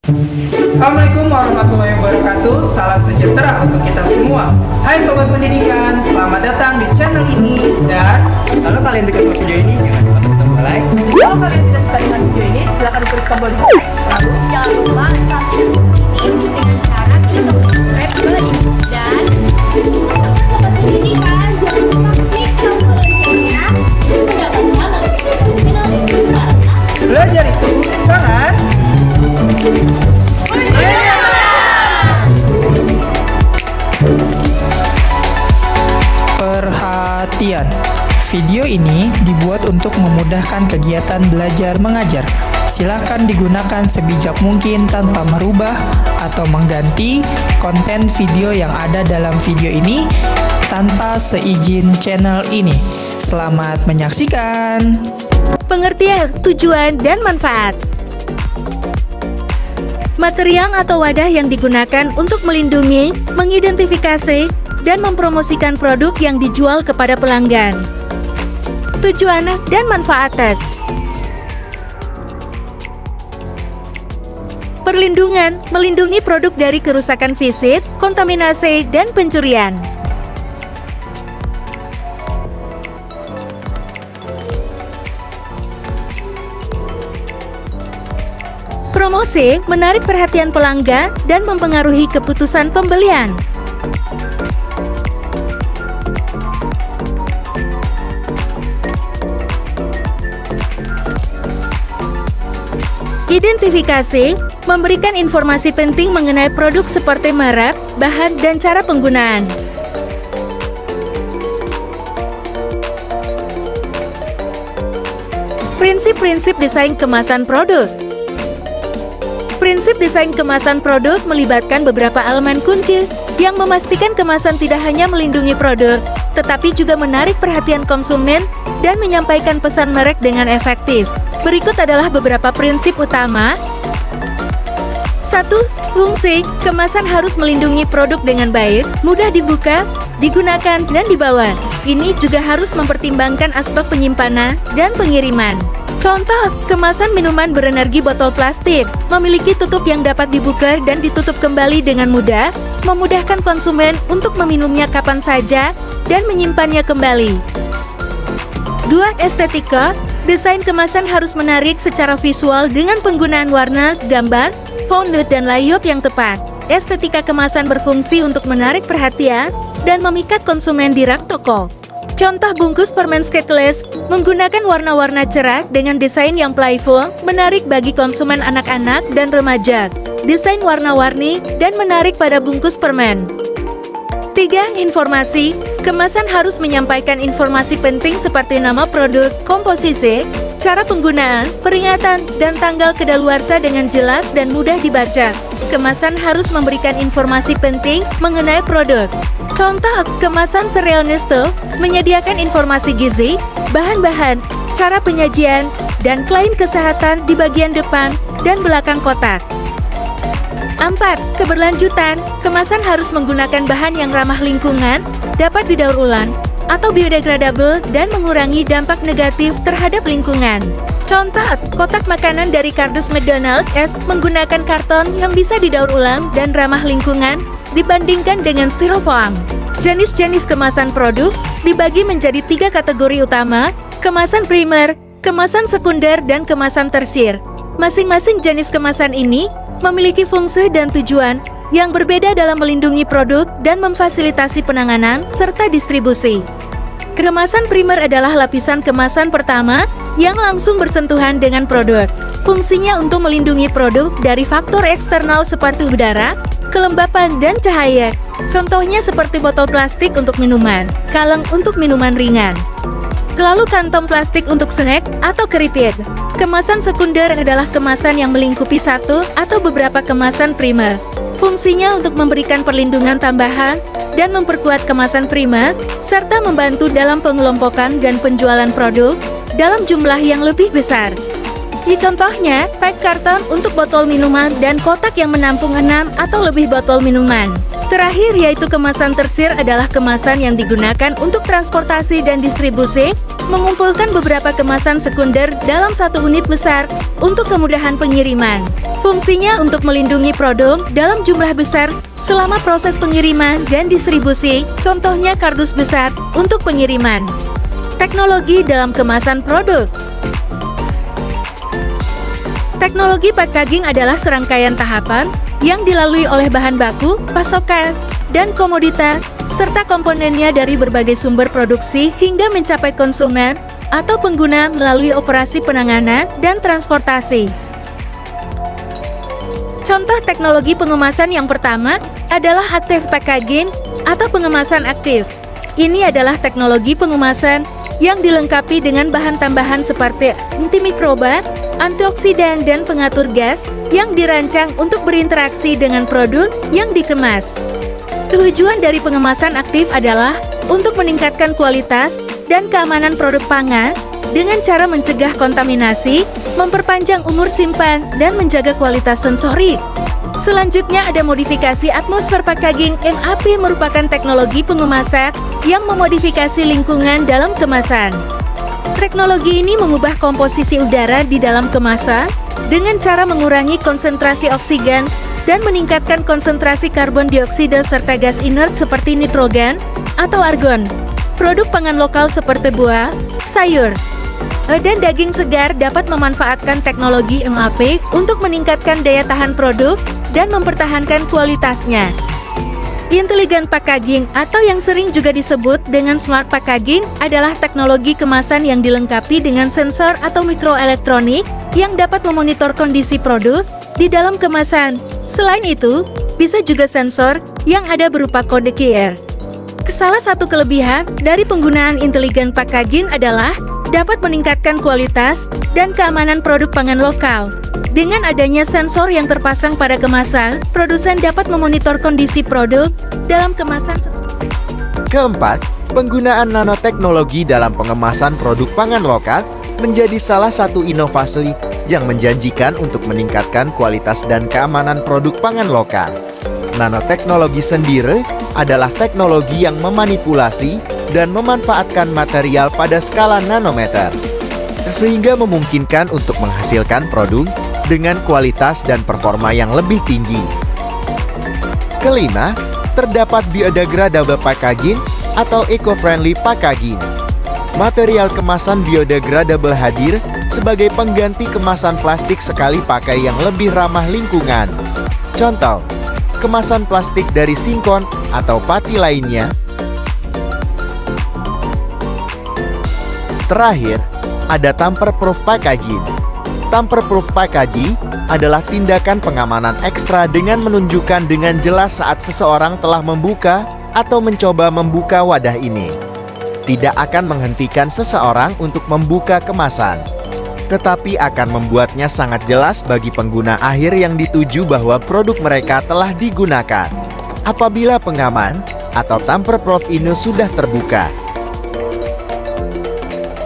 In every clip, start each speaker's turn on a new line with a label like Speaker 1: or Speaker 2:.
Speaker 1: Assalamualaikum warahmatullahi wabarakatuh. Salam sejahtera untuk kita semua. Hai Sobat Pendidikan, selamat datang di channel ini. Dan kalau kalian suka sama video ini, jangan lupa tombol like.
Speaker 2: Kalau kalian tidak suka dengan video ini, silahkan klik tombol dislike. Lalu jangan lupa subscribe ini dengan cara klik tombol subscribe ke ini. Dan Sobat Pendidikan, jangan lupa klik tombol loncengnya untuk mendapatkan notifikasi channel YouTube kita.
Speaker 1: Belajar itu sangat perhatian. Video ini dibuat untuk memudahkan kegiatan belajar mengajar. Silakan digunakan sebijak mungkin tanpa merubah atau mengganti konten video yang ada dalam video ini tanpa seizin channel ini. Selamat menyaksikan.
Speaker 3: Pengertian, tujuan, dan manfaat. Material atau wadah yang digunakan untuk melindungi, mengidentifikasi, dan mempromosikan produk yang dijual kepada pelanggan. Tujuan dan manfaat. Perlindungan, melindungi produk dari kerusakan fisik, kontaminasi, dan pencurian. Promosi, menarik perhatian pelanggan dan mempengaruhi keputusan pembelian. Identifikasi, memberikan informasi penting mengenai produk seperti merek, bahan, dan cara penggunaan. Prinsip-prinsip desain kemasan produk. Prinsip desain kemasan produk melibatkan beberapa elemen kunci yang memastikan kemasan tidak hanya melindungi produk, tetapi juga menarik perhatian konsumen dan menyampaikan pesan merek dengan efektif. Berikut adalah beberapa prinsip utama. 1. Fungsi, kemasan harus melindungi produk dengan baik, mudah dibuka, digunakan, dan dibawa. Ini juga harus mempertimbangkan aspek penyimpanan dan pengiriman. Contoh, kemasan minuman berenergi botol plastik, memiliki tutup yang dapat dibuka dan ditutup kembali dengan mudah, memudahkan konsumen untuk meminumnya kapan saja dan menyimpannya kembali. 2. Estetika, desain kemasan harus menarik secara visual dengan penggunaan warna, gambar, font, dan layout yang tepat. Estetika kemasan berfungsi untuk menarik perhatian dan memikat konsumen di rak toko. Contoh bungkus permen Skittles menggunakan warna-warna cerah dengan desain yang playful, menarik bagi konsumen anak-anak dan remaja. Desain warna-warni dan menarik pada bungkus permen. 3. Informasi, kemasan harus menyampaikan informasi penting seperti nama produk, komposisi, cara penggunaan, peringatan, dan tanggal kedaluarsa dengan jelas dan mudah dibaca. Kemasan harus memberikan informasi penting mengenai produk. Contoh, kemasan sereal Nestle menyediakan informasi gizi, bahan-bahan, cara penyajian, dan klaim kesehatan di bagian depan dan belakang kotak. 4. Keberlanjutan, kemasan harus menggunakan bahan yang ramah lingkungan, dapat didaur ulang, atau biodegradable dan mengurangi dampak negatif terhadap lingkungan. Contoh, kotak makanan dari kardus McDonald's menggunakan karton yang bisa didaur ulang dan ramah lingkungan dibandingkan dengan styrofoam. Jenis-jenis kemasan produk dibagi menjadi 3 kategori utama: kemasan primer, kemasan sekunder, dan kemasan tersier. Masing-masing jenis kemasan ini memiliki fungsi dan tujuan yang berbeda dalam melindungi produk dan memfasilitasi penanganan serta distribusi. Kemasan primer adalah lapisan kemasan pertama yang langsung bersentuhan dengan produk. Fungsinya untuk melindungi produk dari faktor eksternal seperti udara, kelembapan, dan cahaya. Contohnya seperti botol plastik untuk minuman, kaleng untuk minuman ringan. Lalu kantong plastik untuk snack atau keripik. Kemasan sekunder adalah kemasan yang melingkupi satu atau beberapa kemasan primer. Fungsinya untuk memberikan perlindungan tambahan dan memperkuat kemasan primer, serta membantu dalam pengelompokan dan penjualan produk dalam jumlah yang lebih besar. Di contohnya, pack karton untuk botol minuman dan kotak yang menampung 6 atau lebih botol minuman. Terakhir yaitu kemasan tersir adalah kemasan yang digunakan untuk transportasi dan distribusi, mengumpulkan beberapa kemasan sekunder dalam satu unit besar untuk kemudahan pengiriman. Fungsinya untuk melindungi produk dalam jumlah besar selama proses pengiriman dan distribusi, contohnya kardus besar untuk pengiriman. Teknologi dalam kemasan produk. Teknologi packaging adalah serangkaian tahapan yang dilalui oleh bahan baku, pasokan, dan komoditas, serta komponennya dari berbagai sumber produksi hingga mencapai konsumen atau pengguna melalui operasi penanganan dan transportasi. Contoh teknologi pengemasan yang pertama adalah active packaging atau pengemasan aktif. Ini adalah teknologi pengemasan yang dilengkapi dengan bahan tambahan seperti antimikroba, antioksidan, dan pengatur gas yang dirancang untuk berinteraksi dengan produk yang dikemas. Tujuan dari pengemasan aktif adalah untuk meningkatkan kualitas dan keamanan produk pangan dengan cara mencegah kontaminasi, memperpanjang umur simpan, dan menjaga kualitas sensorik. Selanjutnya ada modifikasi atmosfer packaging. MAP merupakan teknologi pengemasan yang memodifikasi lingkungan dalam kemasan. Teknologi ini mengubah komposisi udara di dalam kemasan dengan cara mengurangi konsentrasi oksigen dan meningkatkan konsentrasi karbon dioksida serta gas inert seperti nitrogen atau argon. Produk pangan lokal seperti buah, sayur, dan daging segar dapat memanfaatkan teknologi MAP untuk meningkatkan daya tahan produk dan mempertahankan kualitasnya. Intelligent packaging atau yang sering juga disebut dengan smart packaging adalah teknologi kemasan yang dilengkapi dengan sensor atau mikroelektronik yang dapat memonitor kondisi produk di dalam kemasan. Selain itu, bisa juga sensor yang ada berupa kode QR. Salah satu kelebihan dari penggunaan intelligent packaging adalah dapat meningkatkan kualitas dan keamanan produk pangan lokal. Dengan adanya sensor yang terpasang pada kemasan, produsen dapat memonitor kondisi produk dalam kemasan.
Speaker 4: Keempat, penggunaan nanoteknologi dalam pengemasan produk pangan lokal menjadi salah satu inovasi yang menjanjikan untuk meningkatkan kualitas dan keamanan produk pangan lokal. Nanoteknologi sendiri adalah teknologi yang memanipulasi dan memanfaatkan material pada skala nanometer, sehingga memungkinkan untuk menghasilkan produk dengan kualitas dan performa yang lebih tinggi. Kelima, terdapat biodegradable packaging atau eco-friendly packaging. Material kemasan biodegradable hadir sebagai pengganti kemasan plastik sekali pakai yang lebih ramah lingkungan. Contoh, kemasan plastik dari singkong atau pati lainnya. Terakhir, ada tamper-proof packaging. Tamper-proof packaging adalah tindakan pengamanan ekstra dengan menunjukkan dengan jelas saat seseorang telah membuka atau mencoba membuka wadah ini. Tidak akan menghentikan seseorang untuk membuka kemasan, tetapi akan membuatnya sangat jelas bagi pengguna akhir yang dituju bahwa produk mereka telah digunakan. Apabila pengaman atau tamper-proof ini sudah terbuka.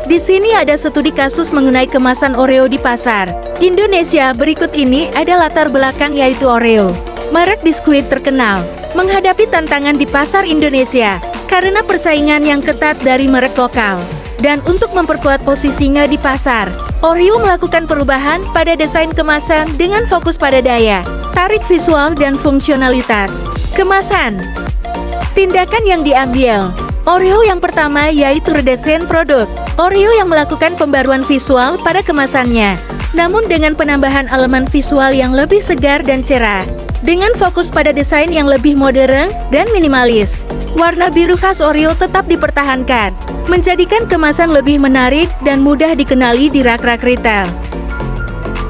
Speaker 3: Di sini ada studi kasus mengenai kemasan Oreo di pasar Indonesia. Berikut ini ada latar belakang yaitu Oreo, merek biskuit terkenal, menghadapi tantangan di pasar Indonesia karena persaingan yang ketat dari merek lokal. Dan untuk memperkuat posisinya di pasar, Oreo melakukan perubahan pada desain kemasan dengan fokus pada daya tarik visual dan fungsionalitas kemasan. Tindakan yang diambil Oreo yang pertama yaitu redesain produk. Oreo yang melakukan pembaruan visual pada kemasannya, namun dengan penambahan elemen visual yang lebih segar dan cerah. Dengan fokus pada desain yang lebih modern dan minimalis, warna biru khas Oreo tetap dipertahankan, menjadikan kemasan lebih menarik dan mudah dikenali di rak-rak retail.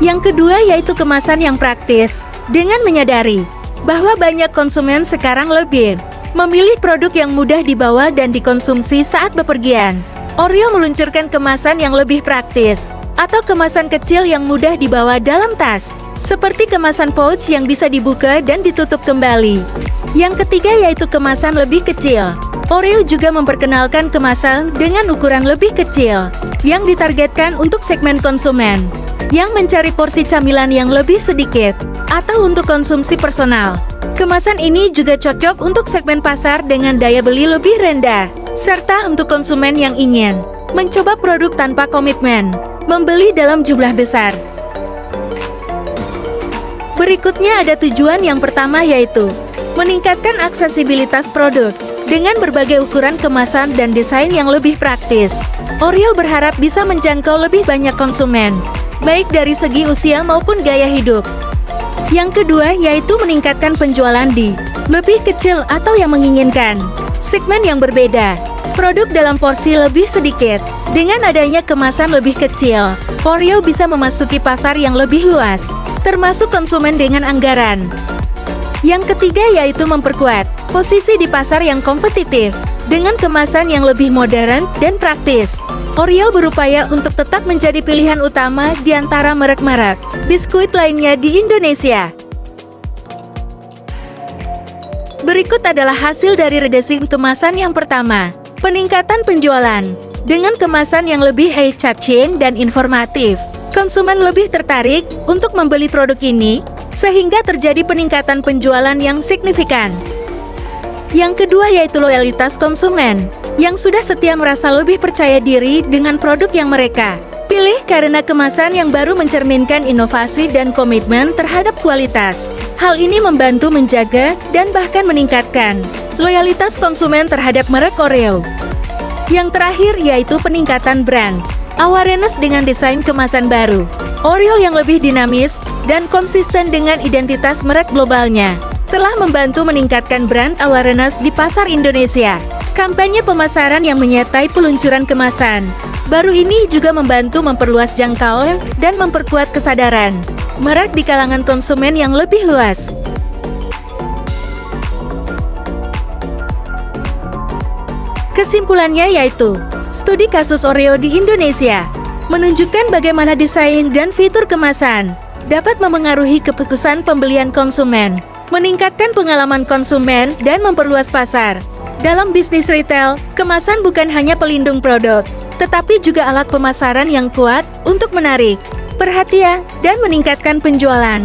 Speaker 3: Yang kedua yaitu kemasan yang praktis. Dengan menyadari bahwa banyak konsumen sekarang lebih memilih produk yang mudah dibawa dan dikonsumsi saat bepergian, Oreo meluncurkan kemasan yang lebih praktis, atau kemasan kecil yang mudah dibawa dalam tas, seperti kemasan pouch yang bisa dibuka dan ditutup kembali. Yang ketiga yaitu kemasan lebih kecil. Oreo juga memperkenalkan kemasan dengan ukuran lebih kecil, yang ditargetkan untuk segmen konsumen yang mencari porsi camilan yang lebih sedikit, atau untuk konsumsi personal. Kemasan ini juga cocok untuk segmen pasar dengan daya beli lebih rendah, serta untuk konsumen yang ingin mencoba produk tanpa komitmen membeli dalam jumlah besar. Berikutnya ada tujuan yang pertama, yaitu meningkatkan aksesibilitas produk dengan berbagai ukuran kemasan dan desain yang lebih praktis. Oreo berharap bisa menjangkau lebih banyak konsumen, baik dari segi usia maupun gaya hidup. Yang kedua yaitu meningkatkan penjualan di lebih kecil atau yang menginginkan segmen yang berbeda. Produk dalam porsi lebih sedikit. Dengan adanya kemasan lebih kecil, Oreo bisa memasuki pasar yang lebih luas, termasuk konsumen dengan anggaran. Yang ketiga yaitu memperkuat posisi di pasar yang kompetitif. Dengan kemasan yang lebih modern dan praktis, Oreo berupaya untuk tetap menjadi pilihan utama di antara merek-merek biskuit lainnya di Indonesia. Berikut adalah hasil dari redesign kemasan yang pertama. Peningkatan penjualan. Dengan kemasan yang lebih eye-catching dan informatif, konsumen lebih tertarik untuk membeli produk ini, sehingga terjadi peningkatan penjualan yang signifikan. Yang kedua yaitu loyalitas konsumen, yang sudah setia merasa lebih percaya diri dengan produk yang mereka pilih karena kemasan yang baru mencerminkan inovasi dan komitmen terhadap kualitas. Hal ini membantu menjaga dan bahkan meningkatkan loyalitas konsumen terhadap merek Oreo. Yang terakhir yaitu peningkatan brand awareness dengan desain kemasan baru. Oreo yang lebih dinamis dan konsisten dengan identitas merek globalnya telah membantu meningkatkan brand awareness di pasar Indonesia. Kampanye pemasaran yang menyertai peluncuran kemasan baru ini juga membantu memperluas jangkauan dan memperkuat kesadaran merek di kalangan konsumen yang lebih luas. Kesimpulannya yaitu, studi kasus Oreo di Indonesia menunjukkan bagaimana desain dan fitur kemasan dapat memengaruhi keputusan pembelian konsumen, meningkatkan pengalaman konsumen, dan memperluas pasar. Dalam bisnis retail, kemasan bukan hanya pelindung produk, tetapi juga alat pemasaran yang kuat untuk menarik perhatian dan meningkatkan penjualan.